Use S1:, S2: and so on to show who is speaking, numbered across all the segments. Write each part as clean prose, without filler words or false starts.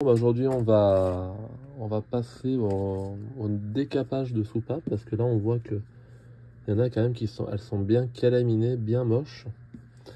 S1: Aujourd'hui, on va passer au décapage de soupapes parce que là, on voit que il y en a quand même elles sont bien calaminées, bien moches. Vous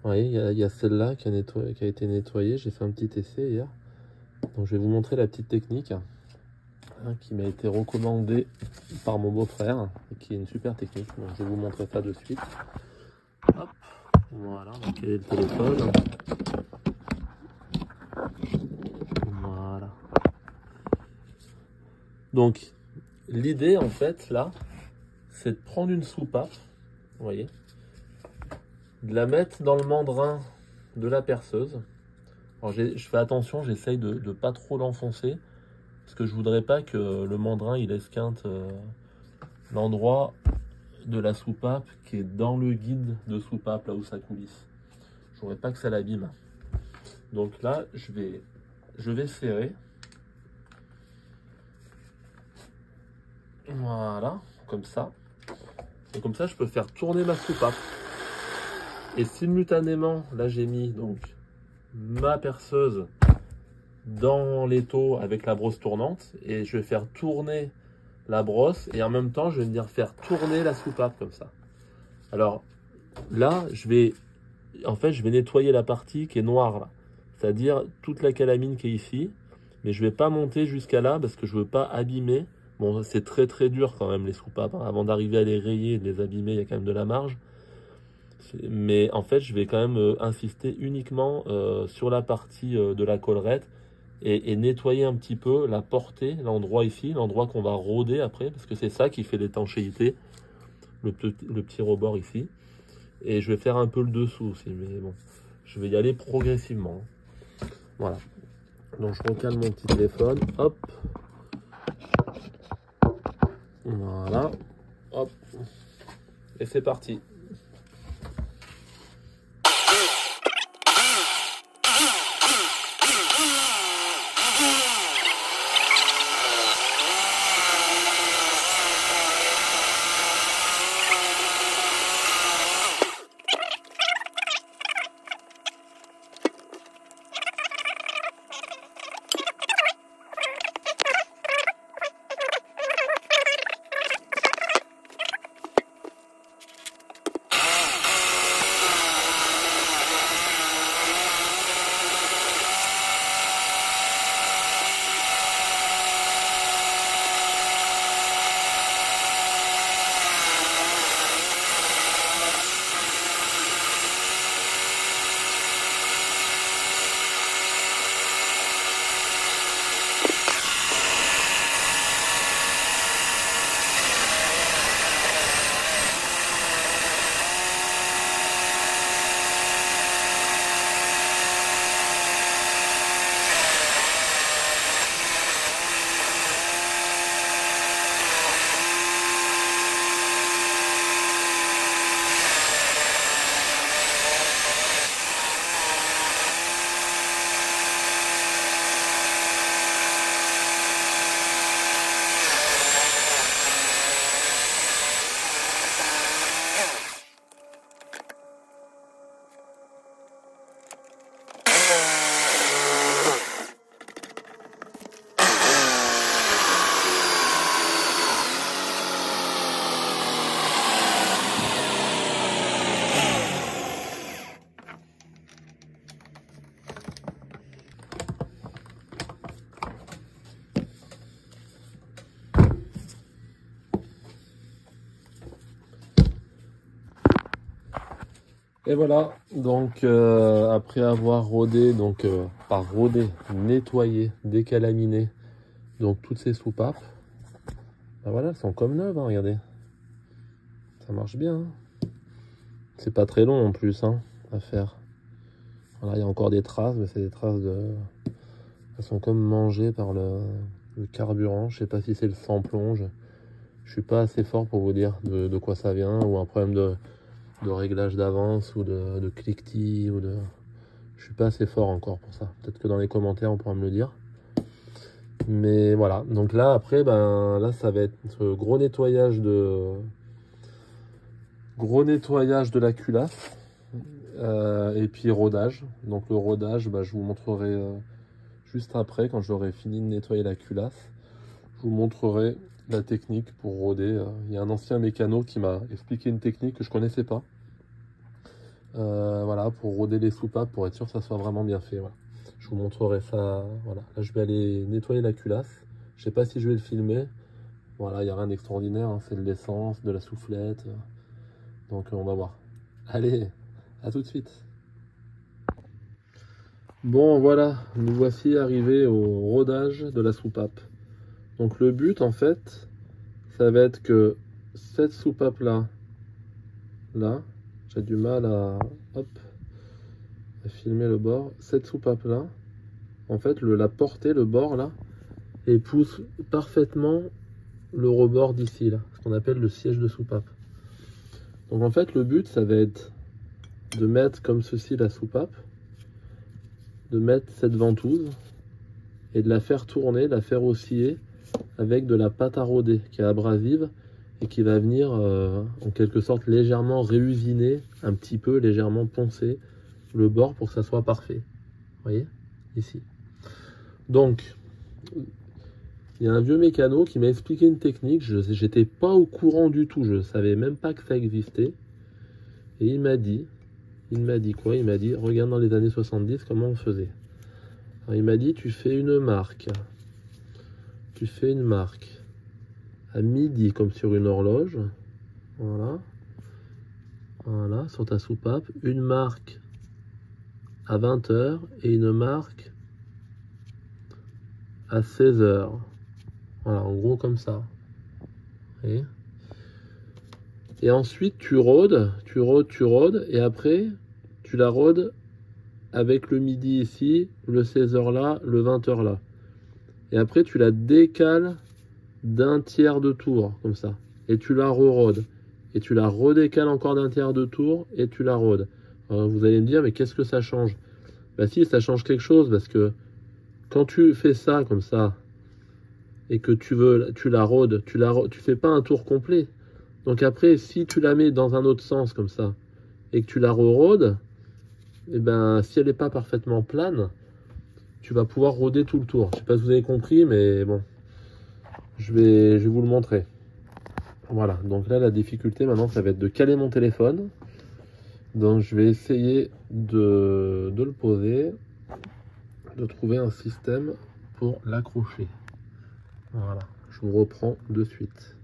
S1: voyez, il y a celle-là qui a été nettoyée. J'ai fait un petit essai hier. Donc, je vais vous montrer la petite technique qui m'a été recommandée par mon beau-frère et qui est une super technique. Donc, je vais vous montrer ça de suite. Hop, voilà, donc il y a le téléphone. Voilà. Donc, l'idée, en fait, là, c'est de prendre une soupape, vous voyez, de la mettre dans le mandrin de la perceuse. Alors, je fais attention, j'essaye de ne pas trop l'enfoncer, parce que je voudrais pas que le mandrin, il esquinte l'endroit de la soupape qui est dans le guide de soupape, là où ça coulisse. Je voudrais pas que ça l'abîme. Donc là, je vais serrer. Voilà, comme ça. Et comme ça, je peux faire tourner ma soupape. Et simultanément, là, j'ai mis donc ma perceuse dans l'étau avec la brosse tournante. Et je vais faire tourner la brosse. Et en même temps, je vais venir faire tourner la soupape comme ça. Alors là, je vais nettoyer la partie qui est noire là. C'est-à-dire toute la calamine qui est ici. Mais je ne vais pas monter jusqu'à là parce que je ne veux pas abîmer. Bon, c'est très très dur quand même les soupapes. Avant d'arriver à les rayer et de les abîmer, il y a quand même de la marge. Mais en fait, je vais quand même insister uniquement sur la partie de la collerette et nettoyer un petit peu la portée, l'endroit ici, l'endroit qu'on va rôder après, parce que c'est ça qui fait l'étanchéité, le petit rebord ici. Et je vais faire un peu le dessous aussi, mais bon, je vais y aller progressivement. Voilà. Donc je recale mon petit téléphone, hop. Voilà, hop. Et c'est parti. Et voilà, donc après avoir rodé, par rodé, nettoyé, décalaminé, donc toutes ces soupapes, ben voilà, elles sont comme neuves, hein, regardez. Ça marche bien. Hein. C'est pas très long en plus à faire. Voilà, il y a encore des traces, mais c'est des traces de... Elles sont comme mangées par le carburant. Je sais pas si c'est le sans-plomb. Je suis pas assez fort pour vous dire de quoi ça vient, ou un problème de réglage d'avance ou de cliquetis ou de... Je suis pas assez fort encore pour ça. Peut-être que dans les commentaires on pourra me le dire. Mais voilà. Donc là après, là ça va être gros nettoyage de la culasse et puis rodage. Donc le rodage, je vous montrerai juste après, quand j'aurai fini de nettoyer la culasse, je vous montrerai la technique pour rôder. Il y a un ancien mécano qui m'a expliqué une technique que je connaissais pas. Voilà, pour rôder les soupapes, pour être sûr que ça soit vraiment bien fait. Voilà. Je vous montrerai ça. Voilà. Là, je vais aller nettoyer la culasse. Je sais pas si je vais le filmer. Voilà, il n'y a rien d'extraordinaire, hein. C'est de l'essence, de la soufflette. Donc on va voir. Allez, à tout de suite. Bon, voilà, nous voici arrivés au rodage de la soupape. Donc le but, en fait, ça va être que cette soupape-là, là, j'ai du mal à, hop, à filmer le bord. Cette soupape-là, en fait, la portée, le bord, là, épouse parfaitement le rebord d'ici, là, ce qu'on appelle le siège de soupape. Donc en fait, le but, ça va être de mettre comme ceci la soupape, de mettre cette ventouse et de la faire tourner, de la faire osciller avec de la pâte à rôder qui est abrasive et qui va venir en quelque sorte légèrement réusiner, un petit peu légèrement poncer le bord pour que ça soit parfait. Vous voyez ici. Donc il y a un vieux mécano qui m'a expliqué une technique, j'étais pas au courant du tout, je savais même pas que ça existait. Et il m'a dit quoi? Il m'a dit, regarde dans les années 70 comment on faisait. Alors, il m'a dit, tu fais une marque à midi comme sur une horloge, voilà, sur ta soupape, une marque à 20 h et une marque à 16 h. Voilà, en gros comme ça. Et ensuite tu rôdes, et après tu la rôdes avec le midi ici, le 16 h là, le 20 h là. Et après tu la décales d'un tiers de tour, comme ça. Et tu la re-rôdes. Et tu la redécales encore d'un tiers de tour, et tu la rôdes. Alors vous allez me dire, mais qu'est-ce que ça change? Bah si, ça change quelque chose, parce que quand tu fais ça, comme ça, et que tu la rôdes, tu fais pas un tour complet. Donc après, si tu la mets dans un autre sens, comme ça, et que tu la re-rôdes, et ben, si elle n'est pas parfaitement plane, tu vas pouvoir rôder tout le tour. Je sais pas si vous avez compris, mais bon, je vais vous le montrer. Voilà, donc là, la difficulté maintenant, ça va être de caler mon téléphone. Donc je vais essayer de le poser, de trouver un système pour l'accrocher. Voilà, je vous reprends de suite.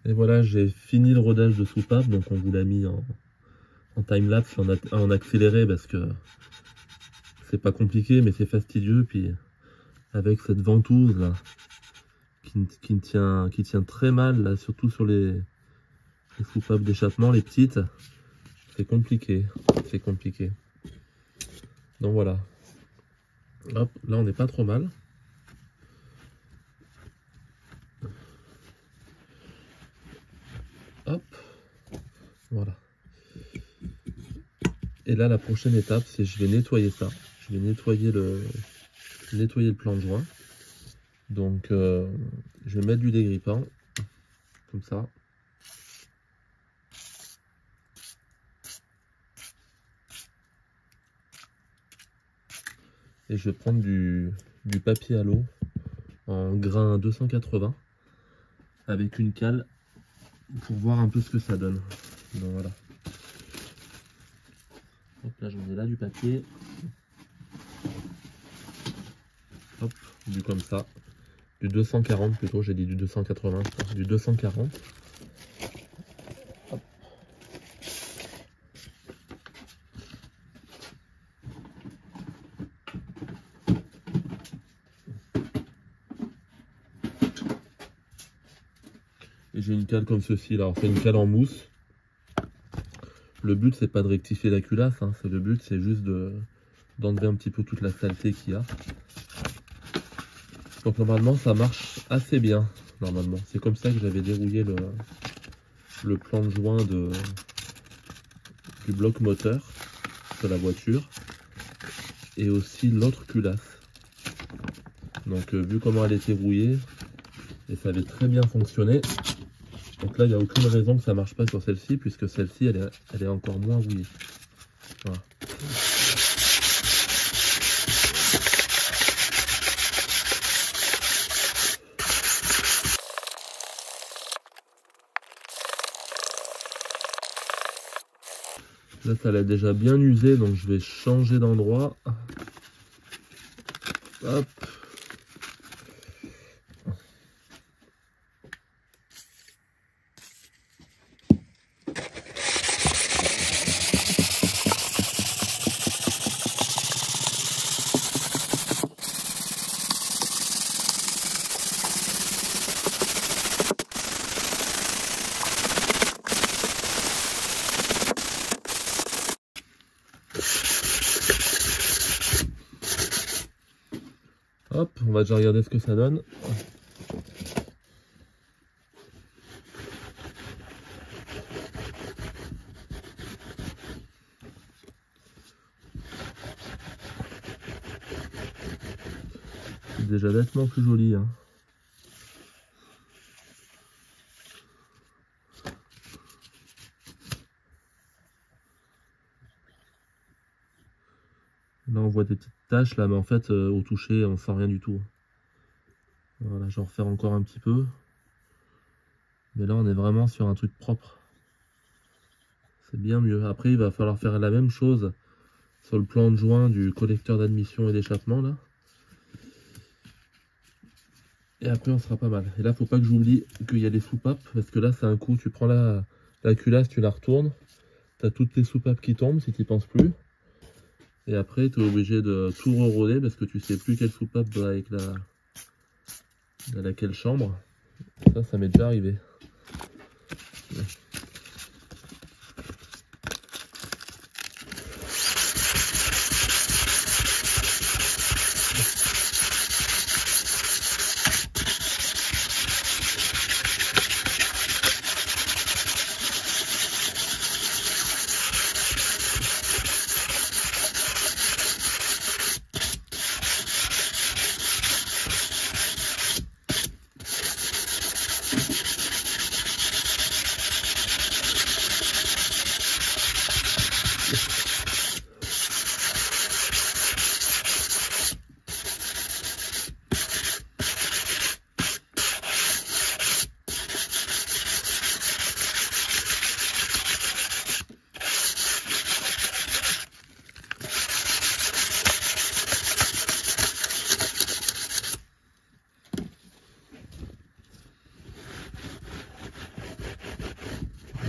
S1: Et voilà, j'ai fini le rodage de soupape, donc on vous l'a mis en time-lapse, en accéléré, parce que c'est pas compliqué, mais c'est fastidieux. Puis avec cette ventouse là, qui tient très mal, là, surtout sur les soupapes d'échappement, les petites, c'est compliqué, Donc voilà. Hop, là on n'est pas trop mal. Hop, voilà. Et là, la prochaine étape, c'est je vais nettoyer ça. Je vais nettoyer le plan de joint. Donc, je vais mettre du dégrippant, comme ça. Et je vais prendre du papier à l'eau en grain 280 avec une cale pour voir un peu ce que ça donne. Donc voilà. Hop, là j'en ai là du papier. Hop, du comme ça. Du 240 plutôt, j'ai dit du 280, je crois. Du 240. Hop. Et j'ai une cale comme ceci, là. Alors, c'est une cale en mousse. Le but, c'est pas de rectifier la culasse, hein. Le but, c'est juste d'enlever un petit peu toute la saleté qu'il y a. Donc, normalement, ça marche assez bien. Normalement, c'est comme ça que j'avais dérouillé le plan de joint du bloc moteur de la voiture. Et aussi l'autre culasse. Donc, vu comment elle était rouillée, et ça avait très bien fonctionné. Donc là, il n'y a aucune raison que ça ne marche pas sur celle-ci, puisque celle-ci, elle est encore moins rouillée. Voilà. Là, ça l'a déjà bien usé, donc je vais changer d'endroit. Hop. Hop, on va déjà regarder ce que ça donne. C'est déjà nettement plus joli, hein. Là, on voit des petites taches, là, mais en fait, au toucher, on sent rien du tout. Voilà, j'en refais encore un petit peu. Mais là, on est vraiment sur un truc propre. C'est bien mieux. Après, il va falloir faire la même chose sur le plan de joint du collecteur d'admission et d'échappement, là. Et après, on sera pas mal. Et là, faut pas que j'oublie qu'il y a les soupapes, parce que là, c'est un coup, tu prends la culasse, tu la retournes. Tu as toutes tes soupapes qui tombent, si tu n'y penses plus. Et après, tu es obligé de tout reroder, parce que tu sais plus quelle soupape va avec laquelle chambre. Ça m'est déjà arrivé.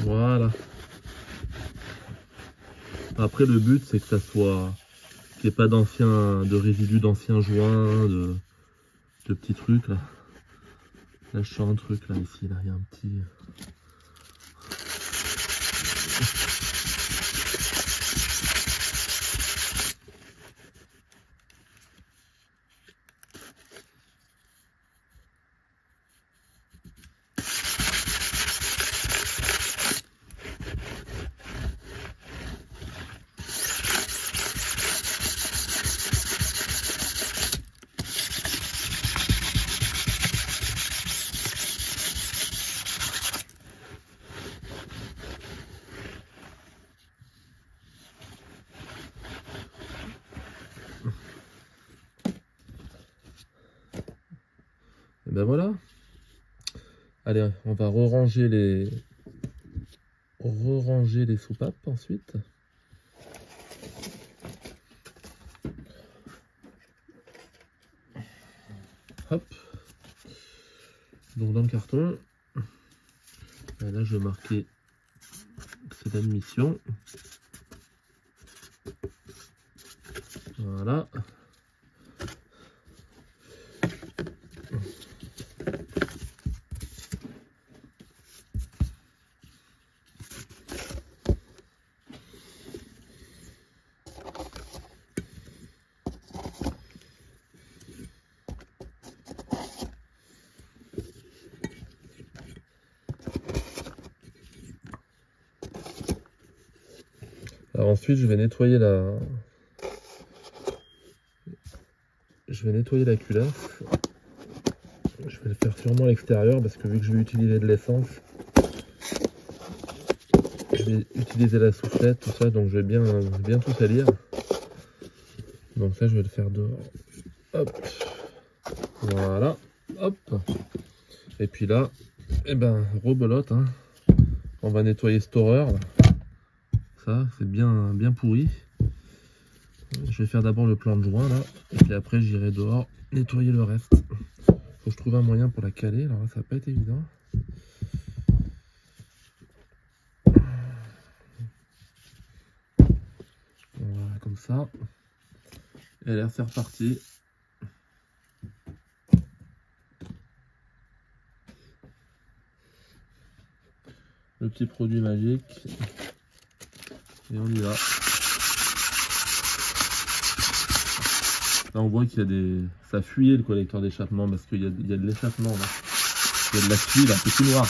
S1: Voilà. Après, le but, c'est que ça soit... qu'il n'y ait pas de résidus d'anciens joints, de petits trucs, là. Là, je sors un truc, là, ici, là, il y a un petit... Et ben voilà. Allez, on va re-ranger re-ranger les soupapes ensuite. Hop. Donc dans le carton, et là je vais marquer que c'est l'admission. Voilà. Alors ensuite je vais nettoyer la culasse. Je vais le faire sûrement à l'extérieur parce que vu que je vais utiliser de l'essence, je vais utiliser la soufflette, tout ça, donc je vais bien tout salir. Donc ça je vais le faire dehors. Hop. Voilà. Hop. Et puis là, eh ben, rebelote, hein. On va nettoyer cette horreur. Ça, c'est bien pourri. Je vais faire d'abord le plan de joint là, et puis après j'irai dehors nettoyer le reste. Faut que je trouve un moyen pour la caler, alors là ça va pas être évident. Voilà, comme ça. Et là c'est reparti. Le petit produit magique. Et on y va. Là on voit qu'il y a des... Ça fuyait le collecteur d'échappement parce qu'il y a de l'échappement là. Il y a de la suie là, c'est tout noir.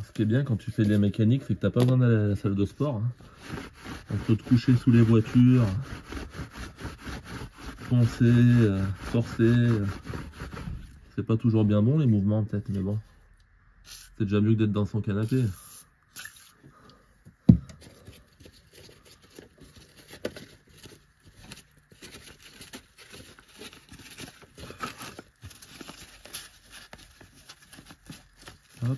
S1: Ce qui est bien quand tu fais de la mécanique, c'est que t'as pas besoin d'aller à la salle de sport. Hein. On peut te coucher sous les voitures, foncer, forcer. C'est pas toujours bien bon les mouvements peut-être, mais bon. C'est déjà mieux que d'être dans son canapé. Hop.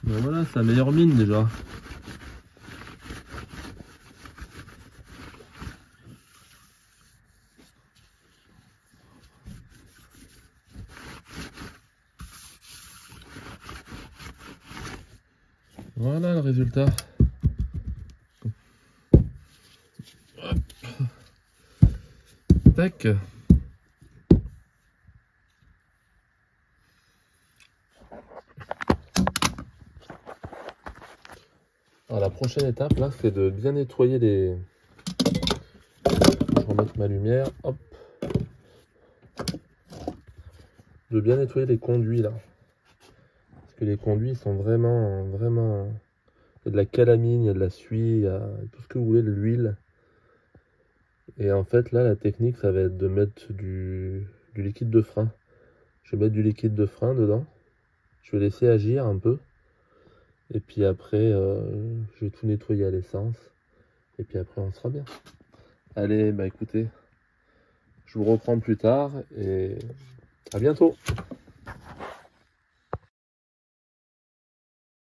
S1: Ben voilà, c'est la meilleure mine déjà. Voilà le résultat. Hop. Tac. Alors, la prochaine étape là, c'est de bien nettoyer les... Je vais remettre ma lumière. Hop. De bien nettoyer les conduits là. Parce que les conduits sont vraiment... Il y a de la calamine, il y a de la suie, il y a tout ce que vous voulez, de l'huile. Et en fait là, la technique, ça va être de mettre du liquide de frein. Je vais mettre du liquide de frein dedans. Je vais laisser agir un peu. Et puis après, je vais tout nettoyer à l'essence. Et puis après, on sera bien. Allez, bah écoutez, je vous reprends plus tard et à bientôt.